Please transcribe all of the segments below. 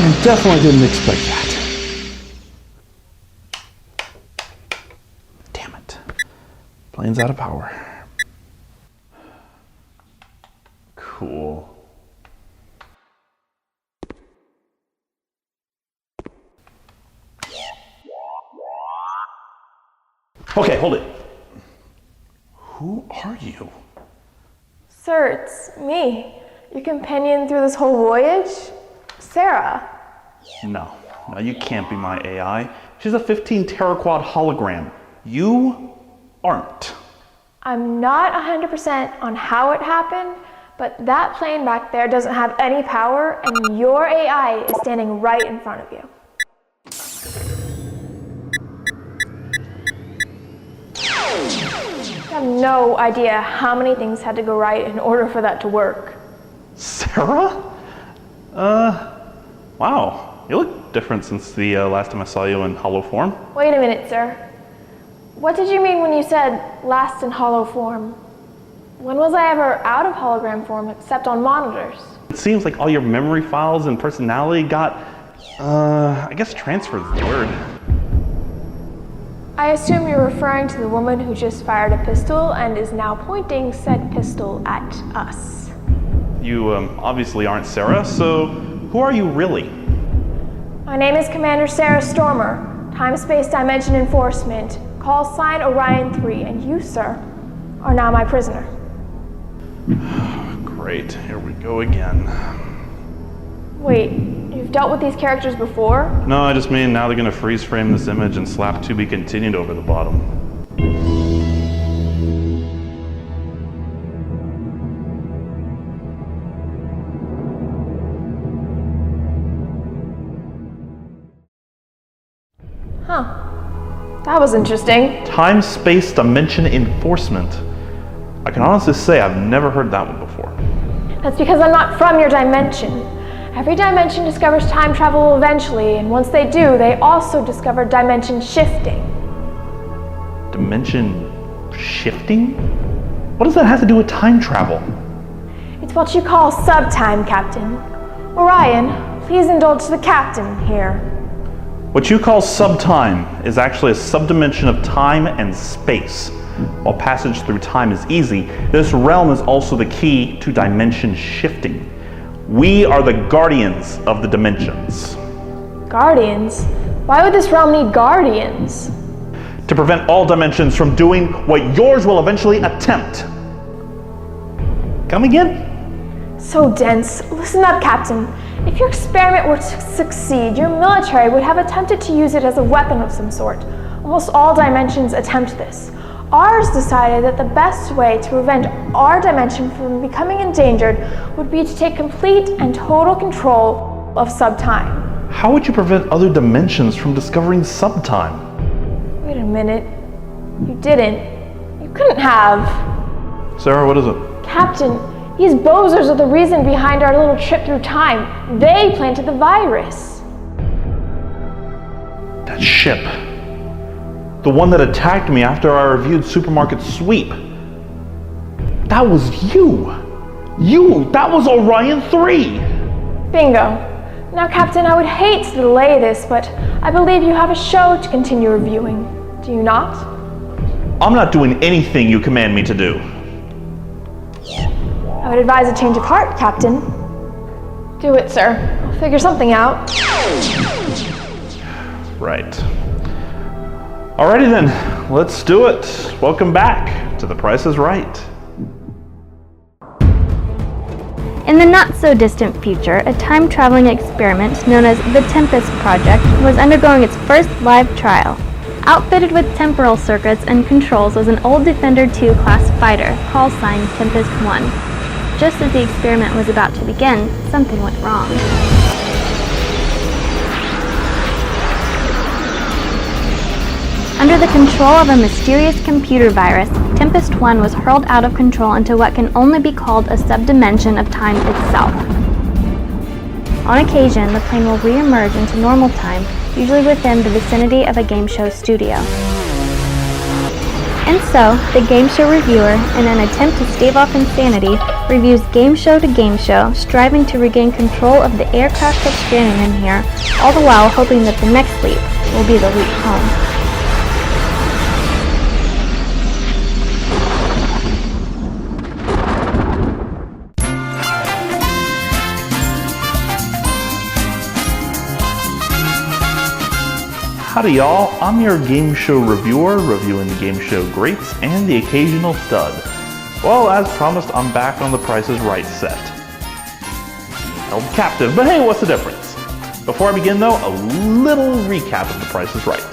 I definitely didn't expect that. Damn it. Plane's out of power. Cool. Okay, hold it. Who are you? Sir, it's me, your companion through this whole voyage, Sarah. No, you can't be my AI. She's a 15 teraquad hologram. You aren't. I'm not 100% on how it happened, but that plane back there doesn't have any power, and your AI is standing right in front of you. I have no idea how many things had to go right in order for that to work. Sarah? Wow. You look different since the last time I saw you in hollow form. Wait a minute, sir. What did you mean when you said last in hollow form? When was I ever out of hologram form except on monitors? It seems like all your memory files and personality got, I guess transferred is the word. I assume you're referring to the woman who just fired a pistol and is now pointing said pistol at us. You obviously aren't Sarah, so who are you really? My name is Commander Sarah Stormer, Time-Space Dimension Enforcement, call sign Orion 3, and you, sir, are now my prisoner. Great, here we go again. Wait, you've dealt with these characters before? No, I just mean now they're gonna freeze frame this image and slap to be continued over the bottom. Huh. That was interesting. Time-space dimension enforcement. I can honestly say I've never heard that one before. That's because I'm not from your dimension. Every dimension discovers time travel eventually, and once they do, they also discover dimension shifting. Dimension shifting? What does that have to do with time travel? It's what you call subtime, Captain. Orion, please indulge the captain here. What you call subtime is actually a subdimension of time and space. While passage through time is easy, this realm is also the key to dimension shifting. We are the guardians of the dimensions. Guardians? Why would this realm need guardians? To prevent all dimensions from doing what yours will eventually attempt. Come again? So dense. Listen up, Captain. If your experiment were to succeed, your military would have attempted to use it as a weapon of some sort. Almost all dimensions attempt this. Ours decided that the best way to prevent our dimension from becoming endangered would be to take complete and total control of subtime. How would you prevent other dimensions from discovering subtime? Wait a minute. You didn't. You couldn't have. Sarah, what is it? Captain, these bozers are the reason behind our little trip through time. They planted the virus. That ship. The one that attacked me after I reviewed Supermarket Sweep. That was you! That was Orion 3! Bingo. Now, Captain, I would hate to delay this, but I believe you have a show to continue reviewing. Do you not? I'm not doing anything you command me to do. I would advise a change of heart, Captain. Do it, sir. I'll figure something out. Right. Alrighty then, let's do it. Welcome back to The Price is Right. In the not-so-distant future, a time-traveling experiment known as the Tempest Project was undergoing its first live trial. Outfitted with temporal circuits and controls was an old Defender II class fighter, call sign Tempest 1. Just as the experiment was about to begin, something went wrong. Under the control of a mysterious computer virus, Tempest 1 was hurled out of control into what can only be called a subdimension of time itself. On occasion, the plane will re-emerge into normal time, usually within the vicinity of a game show studio. And so, the game show reviewer, in an attempt to stave off insanity, reviews game show to game show, striving to regain control of the aircraft kept stranded in here, all the while hoping that the next leap will be the leap home. Howdy y'all, I'm your game show reviewer, reviewing the game show greats and the occasional stud. Well, as promised, I'm back on the Price is Right set. Held captive, but hey, what's the difference? Before I begin though, a little recap of The Price is Right.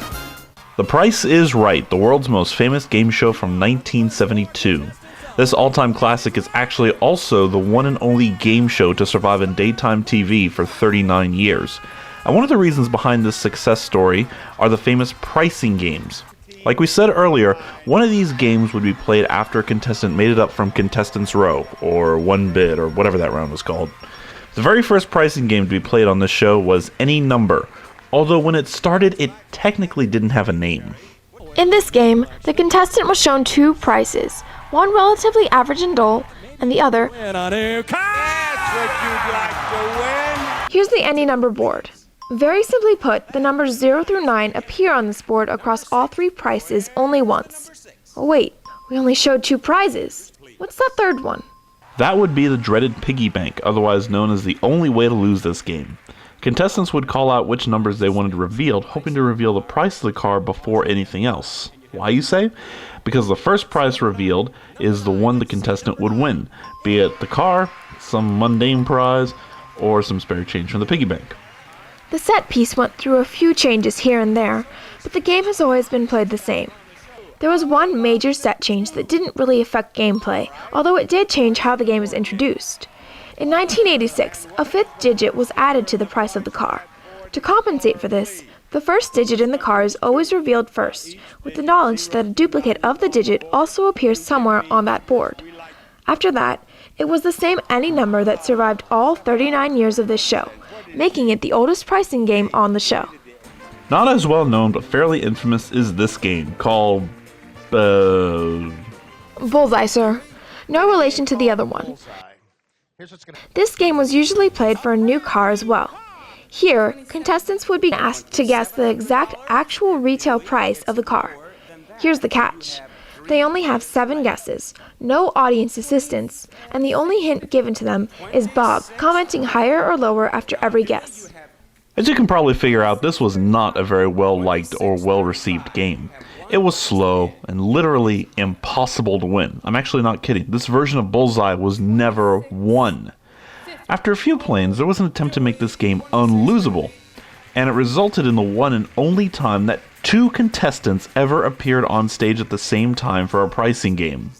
The Price is Right, the world's most famous game show from 1972. This all-time classic is actually also the one and only game show to survive in daytime TV for 39 years. And one of the reasons behind this success story are the famous pricing games. Like we said earlier, one of these games would be played after a contestant made it up from Contestants Row, or One Bid, or whatever that round was called. The very first pricing game to be played on this show was Any Number, although when it started, it technically didn't have a name. In this game, the contestant was shown two prices, one relatively average and dull, and the other. Here's the Any Number board. Very simply put, the numbers 0 through 9 appear on this board across all three prices only once. Oh wait, we only showed two prizes. What's that third one? That would be the dreaded piggy bank, otherwise known as the only way to lose this game. Contestants would call out which numbers they wanted revealed, hoping to reveal the price of the car before anything else. Why, you say? Because the first prize revealed is the one the contestant would win, be it the car, some mundane prize, or some spare change from the piggy bank. The set piece went through a few changes here and there, but the game has always been played the same. There was one major set change that didn't really affect gameplay, although it did change how the game is introduced. In 1986, a fifth digit was added to the price of the car. To compensate for this, the first digit in the car is always revealed first, with the knowledge that a duplicate of the digit also appears somewhere on that board. After that, it was the same Any Number that survived all 39 years of this show, making it the oldest pricing game on the show. Not as well known but fairly infamous is this game called Bullseye, sir. No relation to the other one. This game was usually played for a new car as well. Here, contestants would be asked to guess the exact actual retail price of the car. Here's the catch. They only have 7 guesses, no audience assistance, and the only hint given to them is Bob commenting higher or lower after every guess. As you can probably figure out, this was not a very well-liked or well-received game. It was slow and literally impossible to win. I'm actually not kidding. This version of Bullseye was never won. After a few planes, there was an attempt to make this game unlosable, and it resulted in the one and only time that 2 contestants ever appeared on stage at the same time for a pricing game.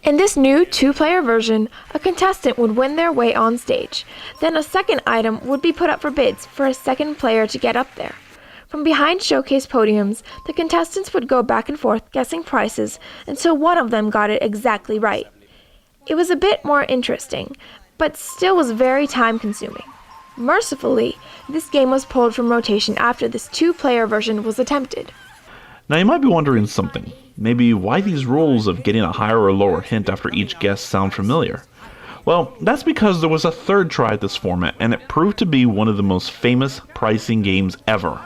In this new 2-player version, a contestant would win their way on stage. Then a second item would be put up for bids for a second player to get up there. From behind showcase podiums, the contestants would go back and forth guessing prices until one of them got it exactly right. It was a bit more interesting, but still was very time-consuming. Mercifully, this game was pulled from rotation after this 2-player version was attempted. Now you might be wondering something. Maybe why these rules of getting a higher or lower hint after each guess sound familiar? Well, that's because there was a third try at this format, and it proved to be one of the most famous pricing games ever.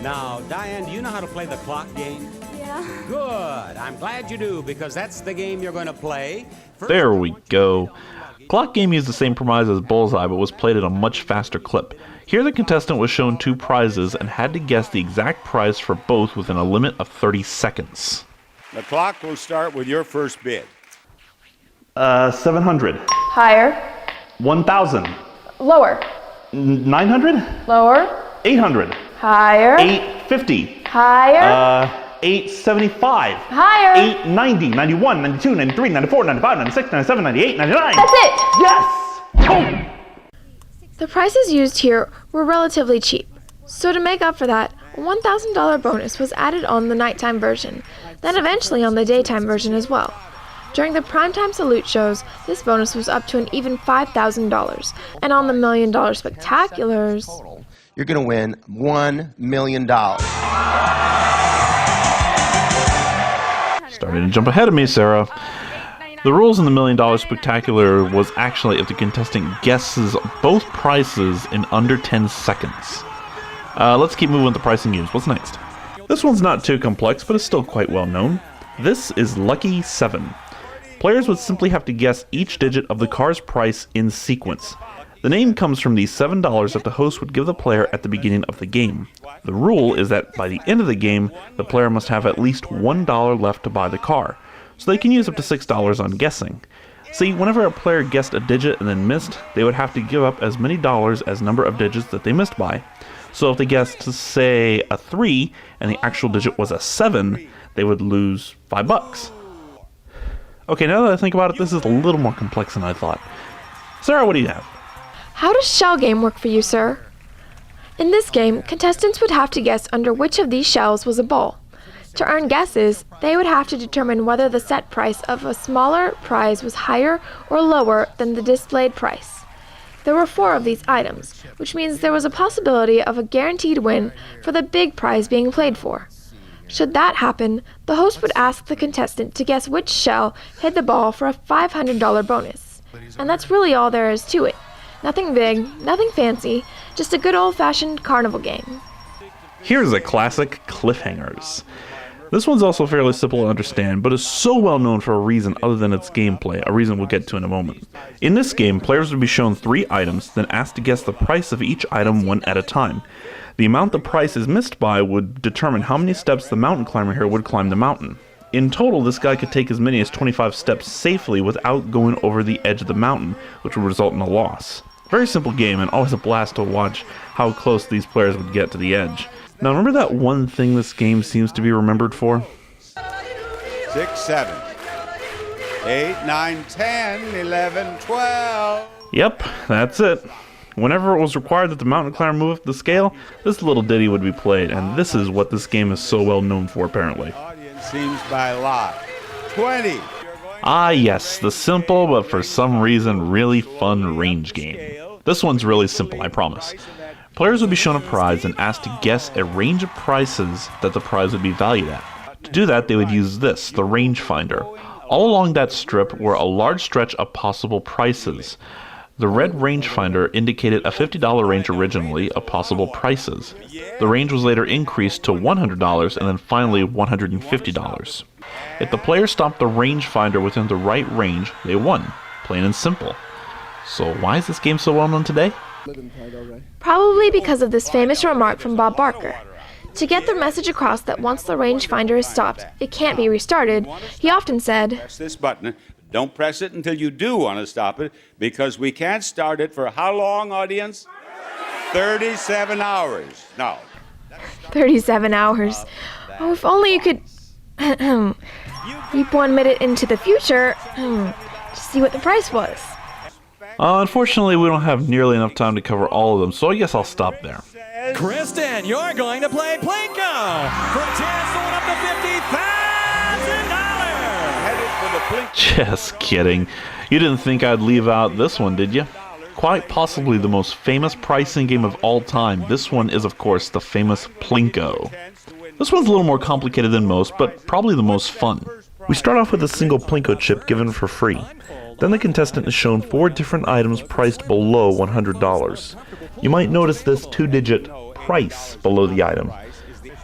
Now, Diane, do you know how to play the clock game? Yeah. Good. I'm glad you do, because that's the game you're going to play. There we go. Clock game used the same premise as Bullseye, but was played at a much faster clip. Here the contestant was shown 2 prizes and had to guess the exact price for both within a limit of 30 seconds. The clock will start with your first bid. 700. Higher. 1,000. Lower. 900. Lower. 800. Higher. 850. Higher. 875. Higher. 890. 91. 92. 93. 94. 95. 96. 97. 98. 99. That's it! Yes! Oh! The prices used here were relatively cheap. So to make up for that, a $1,000 bonus was added on the nighttime version, then eventually on the daytime version as well. During the primetime salute shows, this bonus was up to an even $5,000, and on the $1 Million Spectaculars, you're going to win $1 million. Starting to jump ahead of me, Sarah. The rules in the $1 Million Spectacular was actually if the contestant guesses both prices in under 10 seconds. Let's keep moving with the pricing games. What's next? This one's not too complex, but it's still quite well known. This is Lucky 7. Players would simply have to guess each digit of the car's price in sequence. The name comes from the $7 that the host would give the player at the beginning of the game. The rule is that by the end of the game, the player must have at least $1 left to buy the car, so they can use up to $6 on guessing. See, whenever a player guessed a digit and then missed, they would have to give up as many dollars as number of digits that they missed by. So if they guessed, say, a 3, and the actual digit was a 7, they would lose $5. Okay, now that I think about it, this is a little more complex than I thought. Sarah, what do you have? How does shell game work for you, sir? In this game, contestants would have to guess under which of these shells was a ball. To earn guesses, they would have to determine whether the set price of a smaller prize was higher or lower than the displayed price. There were 4 of these items, which means there was a possibility of a guaranteed win for the big prize being played for. Should that happen, the host would ask the contestant to guess which shell hit the ball for a $500 bonus. And that's really all there is to it. Nothing big, nothing fancy, just a good old-fashioned carnival game. Here's a classic, Cliffhangers. This one's also fairly simple to understand, but is so well known for a reason other than its gameplay, a reason we'll get to in a moment. In this game, players would be shown 3 items, then asked to guess the price of each item one at a time. The amount the price is missed by would determine how many steps the mountain climber here would climb the mountain. In total, this guy could take as many as 25 steps safely without going over the edge of the mountain, which would result in a loss. Very simple game, and always a blast to watch how close these players would get to the edge. Now remember that one thing this game seems to be remembered for? 6, 7, 8, 9, 10, 11, 12. Yep, that's it. Whenever it was required that the mountain climber move up the scale, this little ditty would be played, and this is what this game is so well known for, apparently. Audience seems by lot. 20. Ah yes, the simple but for some reason really fun range game. This one's really simple, I promise. Players would be shown a prize and asked to guess a range of prices that the prize would be valued at. To do that, they would use this, the rangefinder. All along that strip were a large stretch of possible prices. The red rangefinder indicated a $50 range originally of possible prices. The range was later increased to $100 and then finally $150. If the player stopped the rangefinder within the right range, they won. Plain and simple. So why is this game so well known today? Probably because of this famous remark from Bob Barker. To get the message across that once the rangefinder is stopped, it can't be restarted, he often said, Press this button. Don't press it until you do want to stop it, because we can't start it for how long, audience? 37 hours. No. 37 hours. Oh, if only you could leap 1 minute into the future to see what the price was. Unfortunately, we don't have nearly enough time to cover all of them, so I guess I'll stop there. Kristen, you're going to play Plinko for a chance to win up to $50,000. Just kidding. You didn't think I'd leave out this one, did you? Quite possibly the most famous pricing game of all time. This one is, of course, the famous Plinko. This one's a little more complicated than most, but probably the most fun. We start off with a single Plinko chip given for free. Then the contestant is shown 4 different items priced below $100. You might notice this 2-digit price below the item.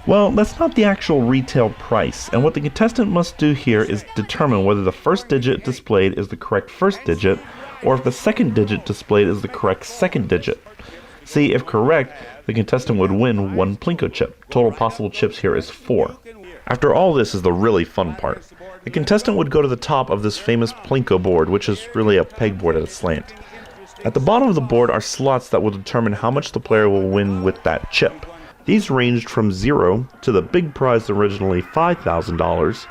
Well, that's not the actual retail price, and what the contestant must do here is determine whether the first digit displayed is the correct first digit, or if the second digit displayed is the correct second digit. See, if correct, the contestant would win 1 Plinko chip. Total possible chips here is 4. After all this is the really fun part. The contestant would go to the top of this famous Plinko board, which is really a pegboard at a slant. At the bottom of the board are slots that will determine how much the player will win with that chip. These ranged from 0 to the big prize originally $5,000,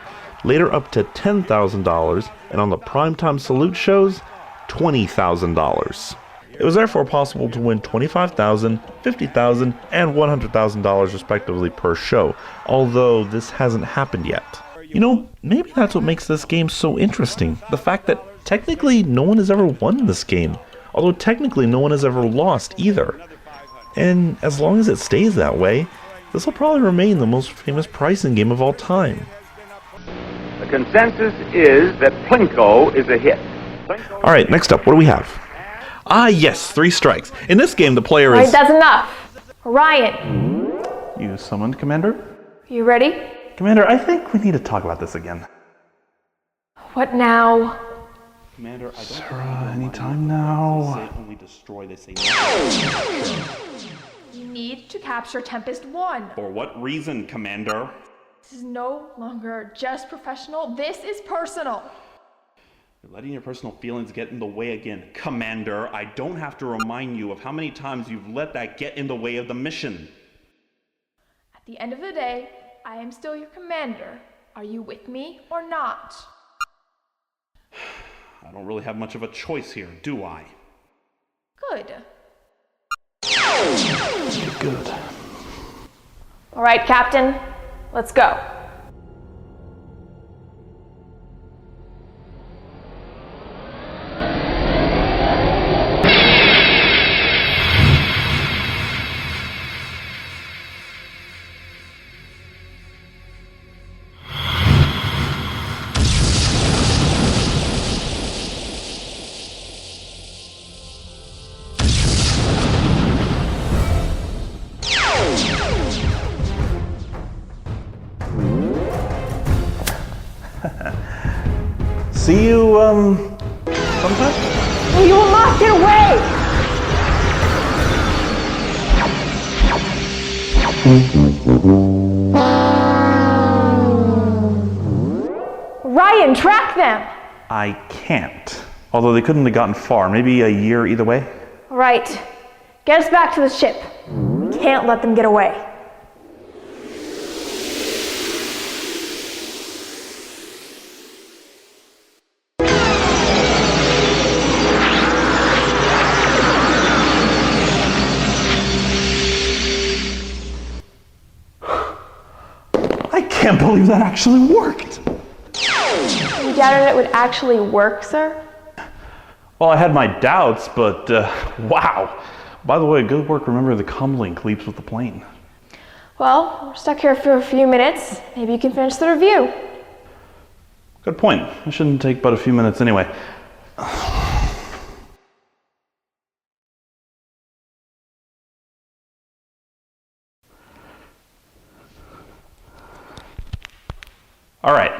later up to $10,000, and on the primetime salute shows, $20,000. It was therefore possible to win $25,000, $50,000, and $100,000 respectively per show, although this hasn't happened yet. You know, maybe that's what makes this game so interesting, the fact that technically no one has ever won this game, although technically no one has ever lost either. And as long as it stays that way, this will probably remain the most famous pricing game of all time. The consensus is that Plinko is a hit. All right, next up, what do we have? Ah, yes, 3 strikes. In this game, the player All right, is... that's enough. Ryan, You summoned, Commander? you ready? Commander, I think we need to talk about this again. What now? Commander, I don't Sarah, anytime now. They say only destroy, they say no. You need to capture Tempest 1. For what reason, Commander? This is no longer just professional. This is personal. You're letting your personal feelings get in the way again. Commander, I don't have to remind you of how many times you've let that get in the way of the mission. At the end of the day, I am still your commander. Are you with me or not? I don't really have much of a choice here, do I? Good. Good. All right, Captain, let's go. See you, sometime? You will not get away! Ryan, track them! I can't. Although they couldn't have gotten far. Maybe a year either way. All right, get us back to the ship. We can't let them get away. I can't believe that actually worked. You doubted it would actually work, sir? Well, I had my doubts, but wow. By the way, good work remembering the comlink leaps with the plane. Well, we're stuck here for a few minutes. Maybe you can finish the review. Good point. It shouldn't take but a few minutes anyway. All right,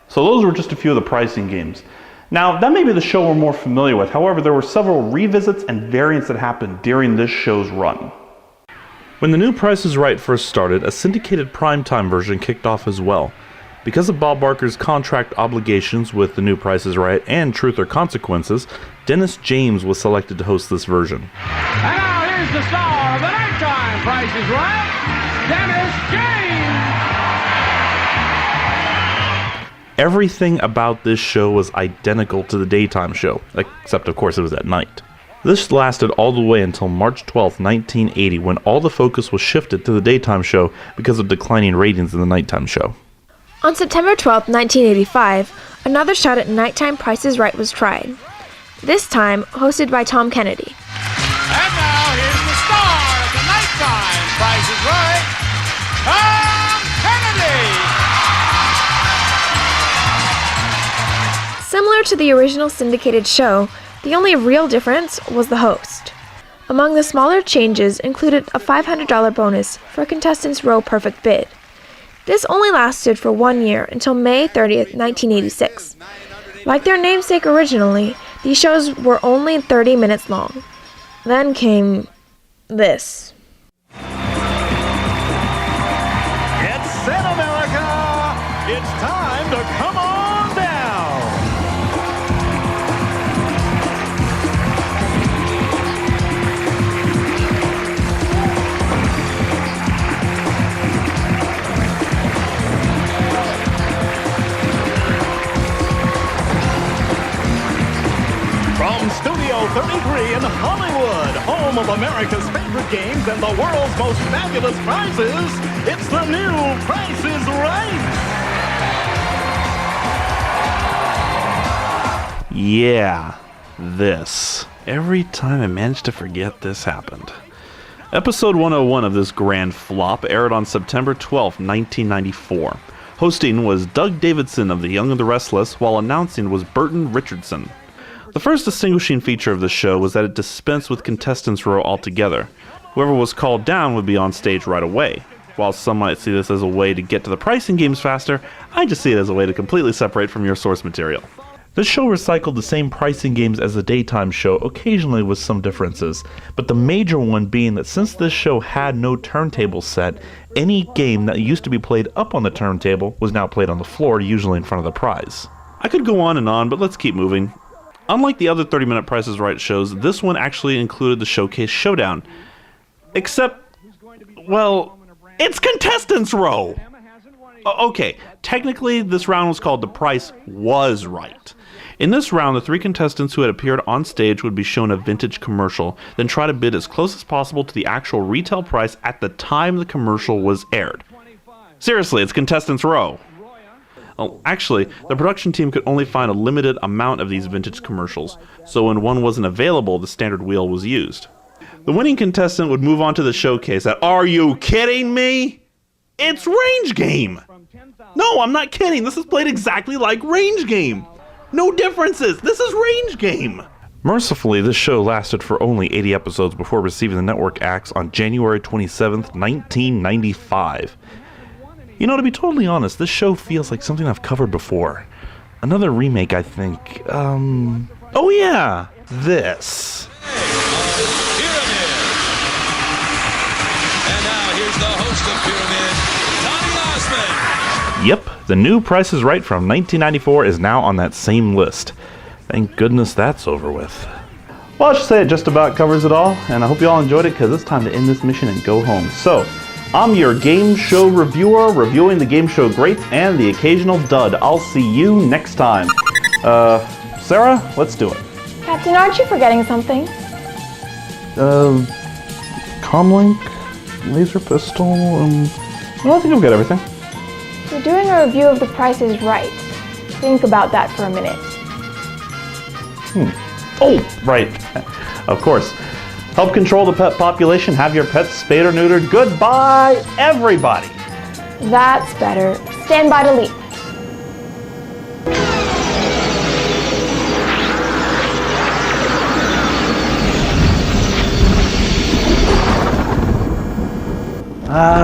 so those were just a few of the pricing games. Now, that may be the show we're more familiar with. However, there were several revisits and variants that happened during this show's run. When the new Price is Right first started, a syndicated primetime version kicked off as well. Because of Bob Barker's contract obligations with the new Price is Right and Truth or Consequences, Dennis James was selected to host this version. And now here's the star of the nighttime Price is Right, Dennis James! Everything about this show was identical to the daytime show, except of course it was at night. This lasted all the way until March 12, 1980, when all the focus was shifted to the daytime show because of declining ratings in the nighttime show. On September 12, 1985, another shot at nighttime Price is Right was tried. This time, hosted by Tom Kennedy. And now here's the star of the nighttime Price is Right, Tom Kennedy! Similar to the original syndicated show, the only real difference was the host. Among the smaller changes included a $500 bonus for a contestant's row perfect bid. This only lasted for 1 year until May 30th, 1986. Like their namesake originally, these shows were only 30 minutes long. Then came this. It's San America! It's time to come on down! From Studio 33 in Hollywood, home of America's favorite games and the world's most fabulous prizes, it's the new Price is Right! Yeah, this. Every time I managed to forget this happened. Episode 101 of this grand flop aired on September 12, 1994. Hosting was Doug Davidson of The Young and the Restless, while announcing was Burton Richardson. The first distinguishing feature of the show was that it dispensed with contestants' row altogether. Whoever was called down would be on stage right away. While some might see this as a way to get to the pricing games faster, I just see it as a way to completely separate from your source material. This show recycled the same pricing games as the daytime show, occasionally with some differences, but the major one being that since this show had no turntable set, any game that used to be played up on the turntable was now played on the floor, usually in front of the prize. I could go on, but let's keep moving. Unlike the other 30-minute Price is Right shows, this one actually included the Showcase Showdown. Except, well, it's Contestants Row! Okay, technically this round was called The Price Was Right. In this round, the 3 contestants who had appeared on stage would be shown a vintage commercial, then try to bid as close as possible to the actual retail price at the time the commercial was aired. Seriously, it's Contestants Row! Well, actually, the production team could only find a limited amount of these vintage commercials, so when one wasn't available, the standard wheel was used. The winning contestant would move on to the showcase at, are you kidding me? It's Range Game! No, I'm not kidding, this is played exactly like Range Game! No differences, this is Range Game! Mercifully, this show lasted for only 80 episodes before receiving the network axe on January 27th, 1995. You know, to be totally honest, this show feels like something I've covered before. Another remake, I think. Oh yeah! This. Pyramid. And now here's the host of Pyramid, Donny Osmond. Yep, the new Price is Right from 1994 is now on that same list. Thank goodness that's over with. Well, I should say it just about covers it all, and I hope you all enjoyed it because it's time to end this mission and go home. So, I'm your game show reviewer, reviewing the game show greats and the occasional dud. I'll see you next time. Sarah, let's do it. Captain, aren't you forgetting something? Comlink, laser pistol, well, I think I've got everything. You're doing a review of The Price is Right. Think about that for a minute. Oh, right. Of course. Help control the pet population, have your pets spayed or neutered. Goodbye, everybody. That's better. Stand by to leap.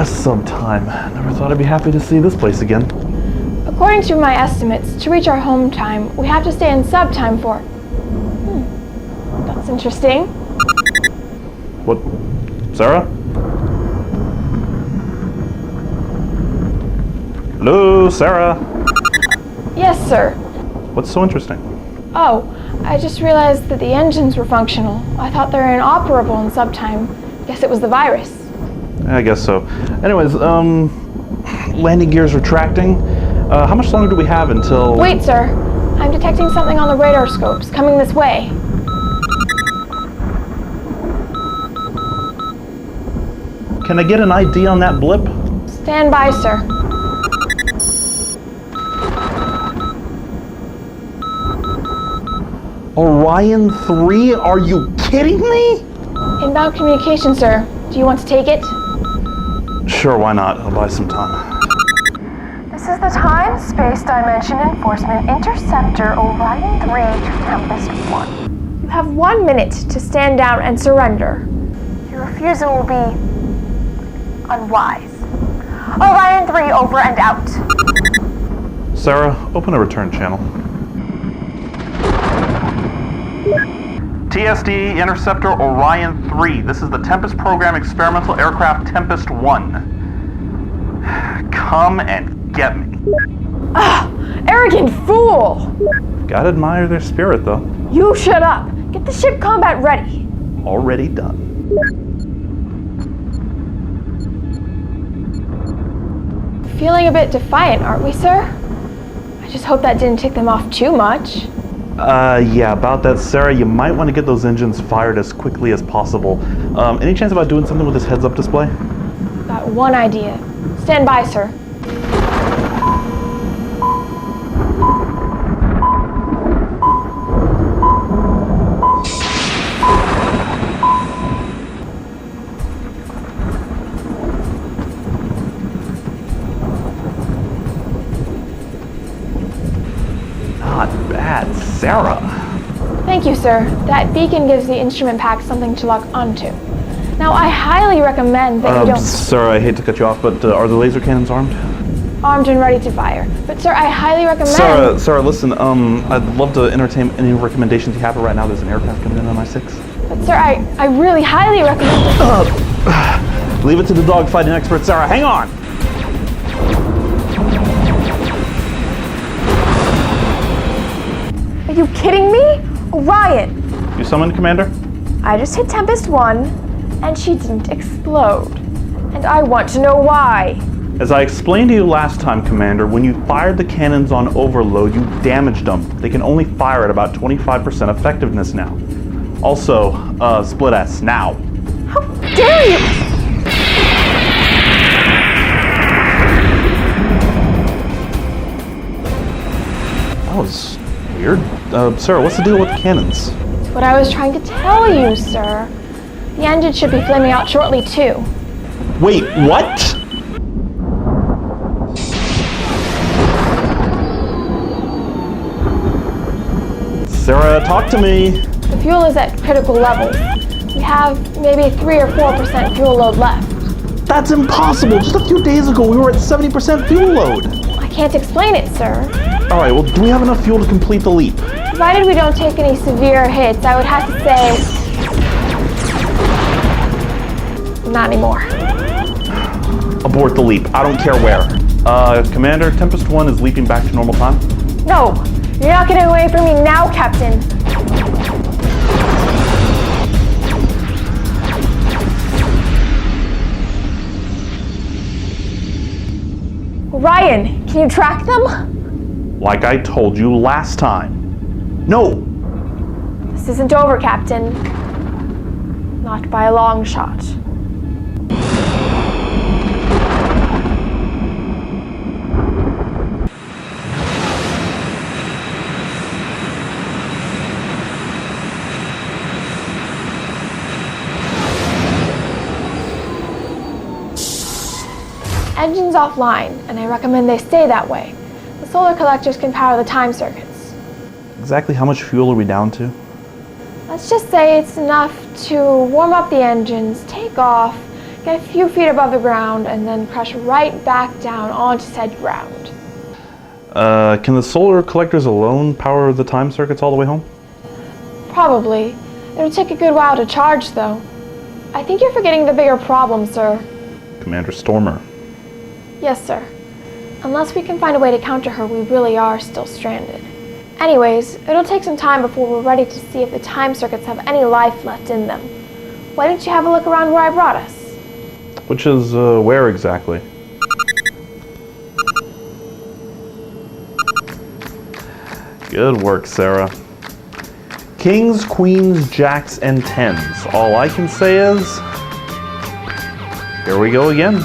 Sometime. Never thought I'd be happy to see this place again. According to my estimates, to reach our home time, we have to stay in sub time for... That's interesting. What? Sarah? Hello, Sarah? Yes, sir. What's so interesting? Oh, I just realized that the engines were functional. I thought they were inoperable in sub time. Guess it was the virus. I guess so. Anyways, landing gears retracting. How much longer do we have until... Wait, sir. I'm detecting something on the radar scopes coming this way. Can I get an ID on that blip? Stand by, sir. Orion 3? Are you kidding me? Inbound communication, sir. Do you want to take it? Sure, why not? I'll buy some time. This is the Time Space Dimension Enforcement Interceptor Orion 3 to Tempest 1. You have 1 minute to stand down and surrender. Your refusal will be unwise. Orion 3 over and out. Sarah, open a return channel. TSD Interceptor Orion 3. This is the Tempest Program Experimental Aircraft Tempest 1. Come and get me. Arrogant fool! Gotta admire their spirit, though. You shut up. Get the ship combat ready. Already done. Feeling a bit defiant, aren't we, sir? I just hope that didn't tick them off too much. Yeah, about that, Sarah, you might want to get those engines fired as quickly as possible. Any chance about doing something with this heads-up display? Got one idea. Stand by, sir. Sarah. Thank you, sir. That beacon gives the instrument pack something to lock onto. Now, I highly recommend that you don't... Sir, I hate to cut you off, but are the laser cannons armed? Armed and ready to fire. But, sir, I highly recommend... Sarah, listen, I'd love to entertain any recommendations you have, but right now there's an aircraft coming in on my 6. But, sir, I really highly recommend... Leave it to the dogfighting expert, Sarah. Hang on! Are you kidding me? Orion! You summoned, Commander? I just hit Tempest 1, and she didn't explode. And I want to know why. As I explained to you last time, Commander, when you fired the cannons on overload, you damaged them. They can only fire at about 25% effectiveness now. Also, split S, now. How dare you! That was weird. Sarah, what's the deal with the cannons? That's what I was trying to tell you, sir. The engine should be flaming out shortly, too. Wait, what? Sarah, talk to me. The fuel is at critical levels. We have maybe 3 or 4% fuel load left. That's impossible. Just a few days ago, we were at 70% fuel load. I can't explain it, sir. All right, well, do we have enough fuel to complete the leap? Provided we don't take any severe hits, I would have to say... not anymore. Abort the leap. I don't care where. Commander, Tempest 1 is leaping back to normal time. No! You're not getting away from me now, Captain! Ryan, can you track them? Like I told you last time. No! This isn't over, Captain. Not by a long shot. Engine's offline, and I recommend they stay that way. The solar collectors can power the time circuits. Exactly how much fuel are we down to? Let's just say it's enough to warm up the engines, take off, get a few feet above the ground, and then crash right back down onto said ground. Can the solar collectors alone power the time circuits all the way home? Probably. It'll take a good while to charge, though. I think you're forgetting the bigger problem, sir. Commander Stormer. Yes, sir. Unless we can find a way to counter her, we really are still stranded. Anyways, it'll take some time before we're ready to see if the time circuits have any life left in them. Why don't you have a look around where I brought us? Which is, where exactly? Good work, Sarah. Kings, queens, jacks, and tens. All I can say is, here we go again.